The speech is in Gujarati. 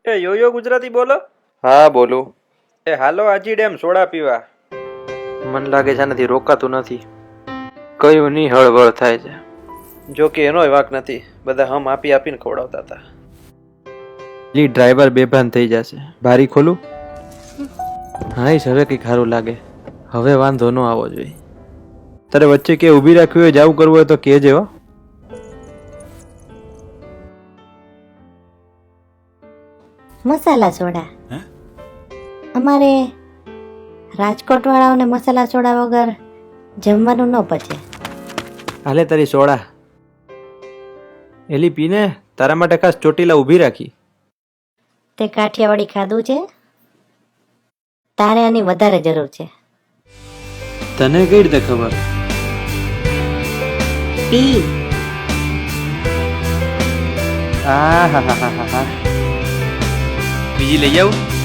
એ યોયો ગુજરાતી બોલો. હા બોલું. એ હાલો આજી ડેમ સોડા પીવા. મન લાગે છે નથી રોકાતું નથી. કયું નહીં હળવળ થાય છે. જો કે એનોય વાંક નથી, બધા હમ આપી આપીને ખવડાવતા હતા. લી ડ્રાઈવર બેભાન થઈ જશે. બારી ખોલું? હા હવે કંઈક સારું લાગે. હવે વાંધો ન આવવો જોઈએ. તારે વચ્ચે કે ઊભી રાખવી હોય, જાવું કરવું હોય તો કહેજે હો. મસાલા સોડા. અમારે રાજકોટ વાળાઓને મસાલા સોડા વગર જમવાનું ન પચે. હાલે તારી સોડા. એલી પીને, તારા માટે ખાસ ચોટીલા ઊભી રાખી. તે કાઠિયાવાડી ખાધું છે? તારે આની વધારે જરૂર છે. તને કઈ રીતે ખબર? પી. બીજી લઈ આવું?